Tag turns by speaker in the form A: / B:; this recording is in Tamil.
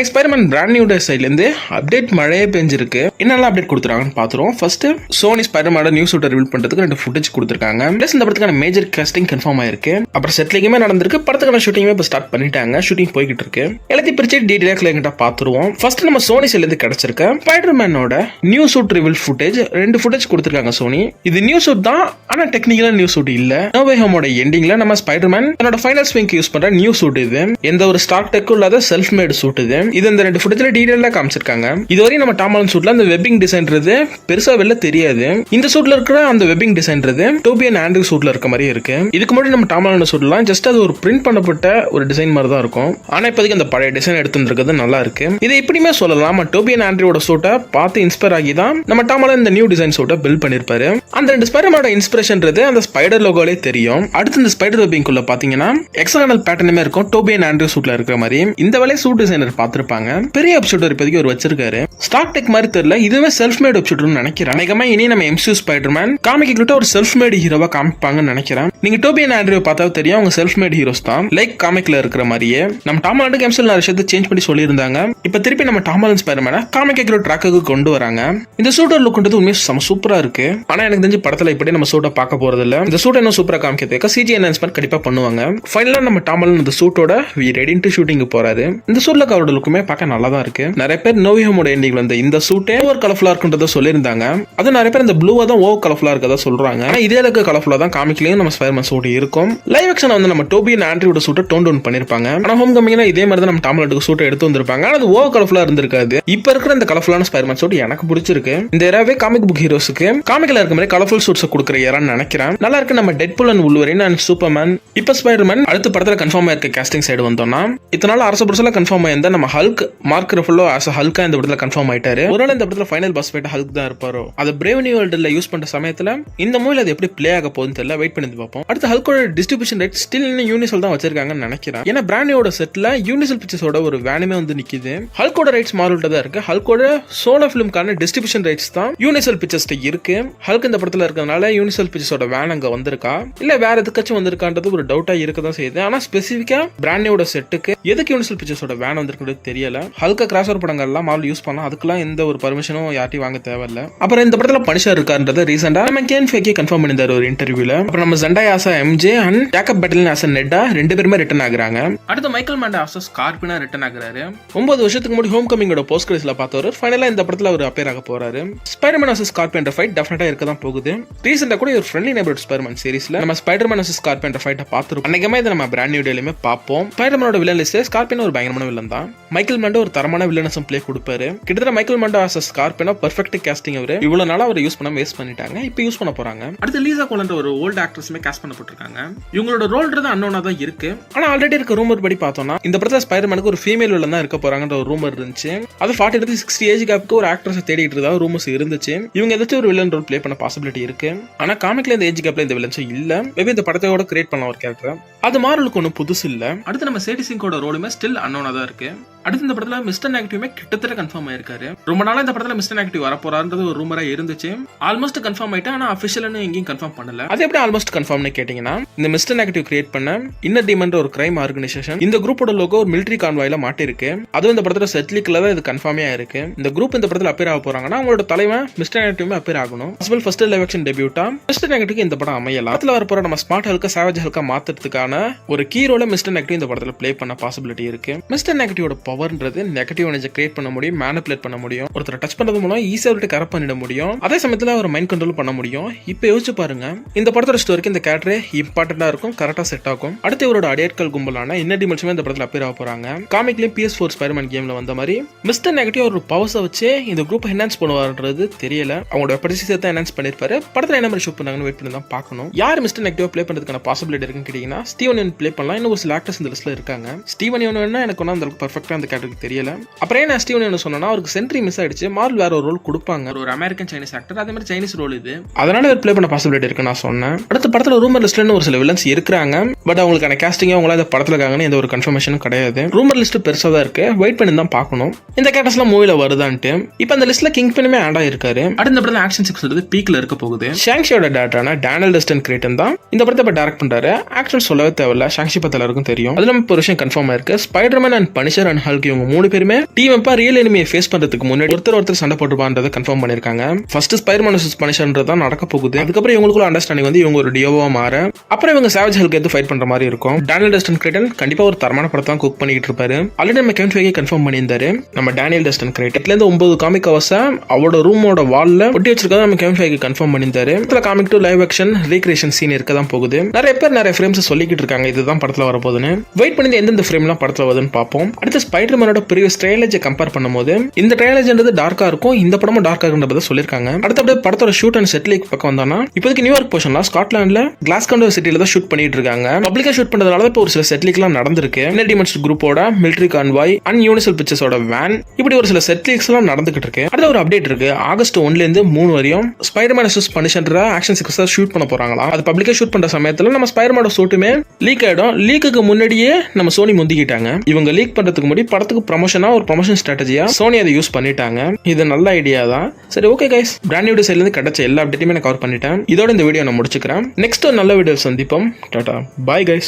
A: ஸ்பைடர்மேன் பிராண்ட் நியூ டே சைட்லேருந்து அப்டேட் மழையே பெஞ்சிருக்கு. என்னெல்லாம் அப்டேட் கொடுத்துருக்காங்கன்னு பார்த்துருவோம். ஃபர்ஸ்ட் சோனி ஸ்பைடர்மேனோட நியூ சூட்டை ரிவீல் பண்ணுறதுக்கு 2 ஃபுட்டேஜ் கொடுத்துருக்காங்க. ப்ளஸ் இந்த படத்துக்கான மேஜர் காஸ்டிங் கன்ஃபார்ம் ஆயிருக்கு. அப்புறம் செட்லிங்குமே நடந்திருக்கு. படத்துக்கான ஷூட்டிங்குமே இப்போ ஸ்டார்ட் பண்ணிட்டாங்க. ஷூட்டிங் போய்கிட்டு இருக்கு. எல்லாத்தையும் பிரிச்சு டீடைலாக கிளியர்கிட்ட பார்த்துருவோம். ஃபர்ஸ்ட் நம்ம சோனி சைட்லேருந்து கிடைச்சிருக்க ஸ்பைடர்மேனோட new suit reveal footage 2 footage கொடுத்துருக்காங்க சோனி. இது நியூ சூட் தான், ஆனால் டெக்னிக்கலா நியூ சூட் இல்ல. நோ வே ஹோமோட எண்டிங்ல நம்ம ஸ்பைடர்மேன் தன்னோட ஃபைனல் ஸ்விங்க்கு யூஸ் பண்ற நியூ சூட் இது. எந்த ஒரு ஸ்டார்ட் டெக்கும் இல்லாத செல்ஃப் மேட் சூட் இது. இந்த 2 ஃபுட்டேஜ்ல டீடைலா காமிச்சிருக்காங்க. இதுவரை நம்ம டாம் ஹாலண்ட் சூட்ல அந்த வெப்பிங் டிசைன்றது பெருசா வெளில தெரியாது. இந்த சூட்ல இருக்கிற அந்த வெப்பிங் டிசைன்றது டோபி அண்ட் ஆண்ட்ரூ சூட்ல இருக்க மாதிரி இருக்கு. இதுக்கு முன்னாடி நம்ம டாம் ஹாலண்ட் சூட்லாம் ஜஸ்ட் அது ஒரு பிரிண்ட் பண்ணப்பட்ட ஒரு டிசைன் மாதிரி தான் இருக்கும். ஆனா இப்போதைக்கு அந்த பழைய டிசைன் எடுத்து வந்திருக்கிறது நல்லா இருக்கு. இதை இப்படியுமே சொல்லலாம், நம்ம டோபி அண்ட் ஆண்ட்ரூவோட சூட்டை பார்த்து இன்ஸ்பயர் ஆகி தான் நம்ம டாம் ஹாலண்ட் இந்த நியூ டிசைன் சூட்டை பில்ட் பண்ணிருப்பாரு. அந்த 2 ஸ்பைடர்மேனோட இன்ஸ்பிரேஷன்றது அந்த ஸ்பைடர் லோகோலே தெரியும். அடுத்து இந்த ஸ்பைடர் வெப்பிங் குள்ள பாத்தீங்கன்னா எக்ஸாகனல் பேட்டர்னுமே இருக்கும் டோபி அண்ட் ஆண்ட்ரூ சூட்ல இருக்கிற மாதிரி. இந்த வேலையை சூட் டிசைனர் பார்த்திருப்பாங்க. பெரிய வெப்சூட்டர் இப்போதைக்கு ஒரு வச்சிருக்காரு. ஸ்டாக் டெக் மாதிரி தெரியல, இதுவே செல்ஃப் மேட் வெப்சூட்டர்னு நினைக்கிறேன். அநேகமா இனி நம்ம எம்சியூ ஸ்பைடர்மேன் காமிக் கிட்ட ஒரு செல்ஃப் மேட் ஹீரோவா காமிப்பாங்கன்னு நினைக்கிறேன். நீங்க டோபி அண்ட் ஆண்ட்ரூ பார்த்தா தெரியும், அவங்க செல்ஃப் மேட் ஹீரோஸ் தான். லைக் காமிக்ல இருக்கிற மாதிரியே நம்ம டாம் ஹாலண்ட் எம்சியூல நிறைய விஷயத்தை சேஞ்ச் பண்ணி சொல்லியிருந்தாங்க. இப்போ திருப்பி நம்ம டாம் ஹாலண்ட் ஸ்பைடர்மேனை காமிக் ஹீரோ ட்ராக்குக்கு கொண்டு வராங்க. இந்த சூட்டர் லுக்ன்றது உண்மையாக சூப்பரா இருக்கு. ஆனா எனக்கு தெரிஞ்சு படத்துல இப்படி நம்ம சூட்டை பார்க்க போறது இல்ல. இந்த சூட்டை இன்னும் சூப்பரா காமிக்கிறதுக்கு சிஜி என்ஹான்ஸ்மென்ட் கண்டிப்பா பண்ணுவாங்க. ஃபைனலா நம்ம டாம் ஹாலண்ட் இந்த சூட்டோட வி ரெடி டு ஷூட்டிங் போறாரு. இந்த சூட்ல அவரோட லுக்குமே பார்க்க நல்லா தான் இருக்கு. நிறைய பேர் நோ வே ஹோமோட எண்டிங்ல வந்து இந்த சூட்டே ஓவர் கலர்ஃபுல்லா இருக்குன்றத சொல்லியிருந்தாங்க. அது நிறைய பேர் இந்த ப்ளூவா தான் ஓவர் கலர்ஃபுல்லா இருக்கதா சொல்றாங்க. ஆனா இதே அளவுக்கு கலர்ஃபுல்லா தான் காமிக்லயும் நம்ம ஸ்பைடர்மேன் சூட் இருக்கும். லைவ் ஆக்ஷன் வந்து நம்ம டோபி அண்ட் ஆண்ட்ரூவோட சூட்டை டோன் டவுன் பண்ணிருப்பாங்க. ஆனா ஹோம் கமிங்ல இதே மாதிரி தான் நம்ம டாம் ஹாலண்டுக்கு சூட்டை எடுத்து வந்திருப்பாங்க. ஆனா அது ஓவர் கலர்ஃபுல்லா இருந்திருக்காது. இப்ப இருக்கிற இந்த கலர்ஃபுல்லான ஸ்பைடர்மேன் சூட் எனக்கு பிடிச்சிருக்கு. இந்த ஏராவே காமிக் புக் ஹீரோஸ்க்கு காமிக்ல இருக்க மாதிரி கலர்ஃபுல் சூட்ஸ் கொடுக்குற ஏரான்னு நினைக்கிறேன். நல்லா இருக்கு. நம்ம டெட்பூல் அண்ட் வூல்வரின் அண்ட் சூப்பர்மேன், இப்ப ஸ்பைடர்மேன் அடுத்த படத்துல கன்ஃபார்ம் ஆயிருக்க காஸ்டிங் சைடு வந்தோம்னா இதனால அரசு புரசல கன்ஃபார்ம் ஆயிருந்தா நம்ம ஹல்க் மார்க் ரஃபலோ ஆஸ் ஹல்கா இந்த படத்துல கன்ஃபார்ம் ஆயிட்டாரு. ஒருவேளை இந்த படத்துல ஃபைனல் பாஸ் ஃபைட் ஹல்க் தான் இருப்பாரோ. அது பிரேவ் நியூ வேர்ல்ட்ல யூஸ் பண்ற சமயத்துல இந்த மூவில அது எப்படி பிளே ஆக போகுதுன்னு தெரியல. வெயிட் பண்ணி பார்ப்போம். அடுத்து ஹல்கோட டிஸ்ட்ரிபியூஷன் ரைட் ஸ்டில் இன்னும் யூனிசல் தான் வச்சிருக்காங்கன்னு நினைக்கிறேன். ஏன்னா பிராண்ட் நியூவோட செட்ல யூனிசல் பிக்சர்ஸோட ஒரு வேனுமே வந்து நிக்குது. ஹல்கோட ரைட்ஸ் மாறுல்ட்ட தான் இருக்கு. ஹல்கோட சோலோ ஃபிலிம்கான டிஸ்ட்ரிபியூஷன் ரைட்ஸ் தான் யூனிசல் பிக்சர்ஸ் இருக்கு. ஹல்க் இந்த படத்துல இருக்கிறதுனால யூனிசல் பிக்சர்ஸோட வேன் அங்க வந்திருக்கா இல்ல வேற எதுக்காச்சும் வந்திருக்கான்றது ஒரு டவுட்டா இருக்கதான் செய்யுது. ஆனா ஸ்பெசிஃபிக்கா பிராண்ட் நியூவோட செட்டுக்கு எதுக்கு யூனிசல் பிக்சர்ஸோட வேன் வந்திருக்கிறது தெரியல. ஹல்க கிராஸ் ஓவர் படங்கள்லாம் மால் யூஸ் பண்ணலாம். அதுக்கெல்லாம் எந்த ஒரு பர்மிஷனும் யார்ட்டையும் வாங்க தேவையில்ல. அப்புறம் இந்த படத்துல பனிஷர் இருக்காருன்றது ரீசெண்டா நம்ம கேன் ஃபேக்கி கன்ஃபார்ம் பண்ணியிருந்தாரு ஒரு இன்டர்வியூல. அப்புறம் நம்ம ஜெண்டாய் ஆசா எம்ஜே அண்ட் ஜாக்கப் பெட்டலின் ஆசா நெட்டா 2 பேருமே ரிட்டர்ன் ஆகுறாங்க. அடுத்து மைக்கேல் மாண்டா ஆசா ஸ்கார்பினா ரிட்டர்ன் ஆகுறாரு. 9 வருஷத்துக்கு முன்னாடி ஹோம் கமிங்கோட போஸ்ட் கிரெடிட்ஸ்ல பார்த்தவர் ஃபைனலா இந்த படத்துல அவர் அப்பியர் ஆக போறாரு. ஸ்பைடர்மேன் ஆசா ஸ்கார்பியன் ஃபைட் டெஃபினட்டா இருக்க தான் போகுது. ரீசெண்டா கூட ஒரு ஃப்ரெண்ட்லி நெய்பர்ஹுட் ஸ்பைடர்மேன் சீரிஸ்ல நம்ம ஸ்பைடர்மேன் ஆசா ஸ்கார்பியன் ஃபைட்டை பார்த்துருப்போம். அன்னைக்குமே இதை நம்ம பிராண்ட் நியூ டேலயுமே பார்ப்போம். ஸ்பைடர்மேனோட வில்லன் லிஸ்ட்ல ஸ்கார்பியன் ஒரு பயங்கரமான வில்லன் தான். மைக்கேல் மாண்டா ஒரு தரமான வில்லனசம் பிளே கொடுப்பாரு. கிட்டத்தட்ட மைக்கேல் மாண்டா ஆசா ஸ்கார்பியனா பெர்ஃபெக்ட் காஸ்டிங். அவரு இவ்வளவு நாளா அவர் யூஸ் பண்ண வேஸ்ட் பண்ணிட்டாங்க. இப்போ யூஸ் பண்ண போறாங்க. அடுத்து லீசா கோலன்ற ஒரு ஓல்ட் ஆக்ட்ரஸ்மே காஸ்ட் பண்ணப்பட்டிருக்காங்க. இவங்களோட ரோல்ன்றது அன்னோனா தான் இருக்கு. ஆனா ஆல்ரெடி இருக்க ரூமர் படி பார்த்தோம்னா இந்த படத்துல ஸ்பைடர்மேனுக்கு ஒரு ஃபீமேல் வில்லன் தான் இருக்க போறாங்கன்ற ஒரு ரூமர் இருந்துச்சு. அது 40 to 60 ஏஜ் கேப்க்கு ஒரு ஆக்ட்ரஸ் தேடிட்டு இருந்தா ரூமர்ஸ் இருந்துச்சு. இவங்க ஏதாச்சும் ஒரு வில்லன் ரோல் பிளே பண்ண பாசிபிலிட்டி இருக்கு. ஆனா காமிக்ல இந்த ஏஜ் கேப்ல இந்த வில்லன்ஸும் இல்ல. மேபி இந்த படத்தோட கிரியேட் பண்ண ஒரு கேரக்டர் அது மாறலுக்கு ஒன்றும் புதுசு இல்ல. அடுத்து நம்ம சேடி சிங்கோட ரோலுமே ஸ்டில் அன்னோனா தான் இருக்கு. அடுத்து இந்த படத்துல மிஸ்டர் நெகட்டிவ்மே கிட்டத்தட்ட கன்ஃபார்ம் ஆயிருக்காரு. ரொம்ப நாளா இந்த படத்துல மிஸ்டர் நெகட்டிவ் வர போறான்றது ஒரு ரூமரா இருந்துச்சு. ஆல்மோஸ்ட் கன்ஃபார்ம் ஆயிட்டா. ஆனா அபிஷியலான எங்கேயும் கன்ஃபார்ம் பண்ணல. அது எப்படி ஆல்மோஸ்ட் கன்ஃபார்ம்னு கேட்டீங்கன்னா இந்த மிஸ்டர் நெகட்டிவ் கிரியேட் பண்ண இன்னர் டீமன் ஒரு கிரைம் ஆர்கனைசேஷன் இந்த குரூப்போட லோகோ ஒரு மிலிட்டரி கான்வாயில மாட்டிருக்கு. அதுவும் இந்த படத்துல செட்லிக்ல தான் இது கன்ஃபார்மே ஆயிருக்கு. இந்த குரூப் இந்த படத்துல அப்பியர் ஆக போறாங்கன்னா அவங்களோட தலைவன் மிஸ்டர் நெகட்டிவ்மே அப்பியர் ஆகணும். அஸ்வெல் ஃபர்ஸ்ட் லைவ் ஆக்ஷன் டெபியூட்டா மிஸ்டர் நெகட்டிவ் இந்த படம் அமையலாம். அதுல வர போற நம்ம ஸ்மார்ட் ஹல்கா சேவேஜ் ஹல்கா மாத்துறதுக்கான ஒரு கீ ரோல மிஸ்டர் நெகட்டிவ் இந்த படத்துல பிளே பண்ண பாசிபிலிட்டி இருக்கு. மிஸ்டர் நெகட்டிவோட பவர்ன்றது நெகட்டிவ் எனர்ஜி கிரியேட் பண்ண முடியும், மேனிபுலேட் பண்ண முடியும், ஒருத்தர் டச் பண்றது மூலம் ஈஸியா விட்டு கரெக்ட் பண்ணிட முடியும். அதே சமயத்துல அவர் மைண்ட் கண்ட்ரோல் பண்ண முடியும். இப்போ யோசிச்சு பாருங்க, இந்த படத்தோட ஸ்டோரிக்கு இந்த கேரக்டர் இம்பார்ட்டண்டா இருக்கும், கரெக்டா செட் ஆகும். அடுத்து இவரோட அடியாட்கள் கும்பலான இன்னர் டிமென்ஷன் இந்த படத்துல அப்பியர் ஆக போறாங்க. காமிக்லயும் PS4 ஸ்பைடர்மேன் கேம்ல வந்த மாதிரி மிஸ்டர் நெகட்டிவ் ஒரு பவர்ஸை வச்சு இந்த குரூப் என்ஹான்ஸ் பண்ணுவாருன்றது தெரியல. அவங்களோட படிச்சு தான் என்ஹான்ஸ் பண்ணிருப்பாரு. படத்துல என்ன மாதிரி ஷூட் பண்ணாங்கன்னு வெயிட் பண்ணி தான் பார்க்கணும். யார் மிஸ்டர் நெகட்டிவ் பிளே பண்றதுக்கான பாசிபிலிட்டி இருக்குன்னு கேட்டீங்கன்னா ஸ்டீவன் யூன் பிளே பண்ணலாம். இன்னும் ஒரு சில ஆக்டர்ஸ் இந்த லிஸ்ட்ல இருக்காங்க. ஸ்டீவன் யூன் எனக்கு ஒன்னும் அந்த பர்ஃபெக்ட்டா அந்த கேரக்டருக்கு தெரியல. அப்புறம் என்ன ஸ்டீவன் யூன் சொன்னா அவருக்கு சென்ட்ரி மிஸ் ஆயிடுச்சு. மார்வல் வேற ஒரு ரோல் கொடுப்பாங்க. ஒரு அமெரிக்கன் சைனீஸ் ஆக்டர், அதே மாதிரி சைனீஸ் ரோல் இது. அதனால இவர் பிளே பண்ண பாசிபிலிட்டி இருக்கு நான் சொன்னேன். அடுத்த படத்துல ரூமர் லிஸ்ட்ல ஒரு சில வில்லன்ஸ் இருக்காங்க. பட் அவங்களுக்கான கேஸ்டிங் அவங்கள இந்த படத்துல இருக்காங்கன்னு எந்த ஒரு கன்ஃபர்மேஷனும் கிடையாது. ரூமர் லிஸ்ட் பெருசா தான் இருக்கு, வெயிட் பண்ணி தான் பார்க்கணும் இந்த கேரக்டர்ஸ்லாம் மூவில வருதான்ட்டு. இப்போ அந்த லிஸ்ட்ல கிங் பின்னுமே ஆட் ஆயிருக்காரு. அடுத்த படத்துல ஆக்ஷன் சீக்வன்ஸ் பீக்ல இருக்க போகுது. ஷாங்ஷியோட டேரக்டரான டேனியல் டஸ்டன் கிரேட்டன் தான் இந்த படத்தை இப்போ டைரக்ட் பண்றாரு. ஆக்ஷன் சொல்லவே தேவையில்ல, ஷாங்ஷி பத்தி எல்லாருக்கும் தெரியும். அதுல இப்போ ஒரு விஷயம் கன்ஃபார்ம் ஆயிருக்கு, Spiderman and punisher and Hulk இவங்க 3 பேருமே டீம் அப்பா ரியல் எனிமியை ஃபேஸ் பண்றதுக்கு முன்னாடி ஒருத்தர் சண்டை போட்டுப்பான்றதை கன்ஃபார்ம் பண்ணிருக்காங்க. ஃபர்ஸ்ட் ஸ்பைடர்மேன் vs பனிஷர்ன்றது தான் நடக்க போகுது. அதுக்கப்புறம் இவங்களுக்குள்ள அண்டர்ஸ்டாண்டிங் வந்து இவங்க ஒரு டியோவா மாற அப்புறம் இவங்க சாவேஜ் ஹல்க் எடுத்து ஃபைட் பண்ற மாதிரி இருக்கும். டேனியல் டஸ்டன் கிரேட்டன் கண்டிப்பா ஒரு தரமான படத்தை தான் குக் பண்ணிட்டு இருப்பாரு. ஆல்ரெடி நம்ம கெவின் ஃபைகே கன்ஃபார்ம் பண்ணியிருந்தாரு. நம்ம டேனியல் டஸ்டன் கிரேட்டன்ல இருந்து 9 காமிக் கவர்ஸை அவரோட ரூமோட வால்ல ஒட்டி வச்சிருக்கா நம்ம கெவின் ஃபைகே கன்ஃபார்ம் பண்ணியிருந்தாரு. இதுல comic to live action recreation scene இருக்க தான் போகுது. நிறைய பேர் நிறைய ஃப்ரேம்ஸ் சொல்லிக்கிட்டு இருக்காங்க இதுதான் படத்துல வரப்போகுதுன்னு. வெயிட் பண்ணி எந்தெந்த ஃப்ரேம்லாம் படத்துல வருதுன்னு பார்ப்போம். அடுத்து ஸ்பைடர்மேனோட ப்ரீவியஸ் ட்ரைலரை கம்பேர் பண்ணும்போது இந்த ட்ரைலர்ன்றது டார்க்கா இருக்கும், இந்த படமும் டார்க்கா இருக்குன்றத சொல்லிருக்காங்க. அடுத்து அப்படியே படத்தோட ஷூட் அண்ட் செட் லேக் பக்கம் வந்தானா இப்போதைக்கு நியூயார்க் போர்ஷன்ல ஸ்காட்லாண்ட்ல கிளாஸ்கோ சிட்டில தான் ஷூட் பண்ணிட்டு இருக்காங்க. பப்ளிக்கா ஷூட் பண்றதுனால இப்போ ஒரு சில செட் லீக்லாம் நடந்திருக்கு. டிமென்ஷன் குரூப்போட மிலிட்டரி கான்வாய் அண்ட் யூனிவர்சல் பிக்சர்ஸோட வேன் இப்படி ஒரு சில செட் லீக்ஸ் எல்லாம் நடந்துகிட்டு இருக்கு. அடுத்த ஒரு அப்டேட் இருக்கு, ஆகஸ்ட் 1ல இருந்து 3 வரையும் Spiderman vs punisher action sequence shoot பண்ண போறாங்களா. அது பப்ளிக்கா ஷூட் பண்ற சமயத்துல நம்ம ஸ்பைடர்மேனோட சூட்டுமே லீக் ஆயிடும். லீக்குக்கு முன்னாடியே நம்ம சோனி முந்திக்கிட்டாங்க. இவங்க லீக் பண்றதுக்கு முன்னாடி படத்துக்கு ப்ரமோஷனா ஒரு ப்ரமோஷன் ஸ்ட்ராட்டஜியா சோனி அதை யூஸ் பண்ணிட்டாங்க. இது நல்ல ஐடியா தான். சரி ஓகே கைஸ், பிராண்ட் நியூ சைட்ல இருந்து கிடைச்ச எல்லா அப்டேட்டுமே நான் கவர் பண்ணிட்டேன். இதோட இந்த வீடியோ நான் முடிச்சுக்கிறேன். நெக்ஸ்ட் ஒரு நல்ல வீடியோ சந்திப்போம். Tata, bye guys.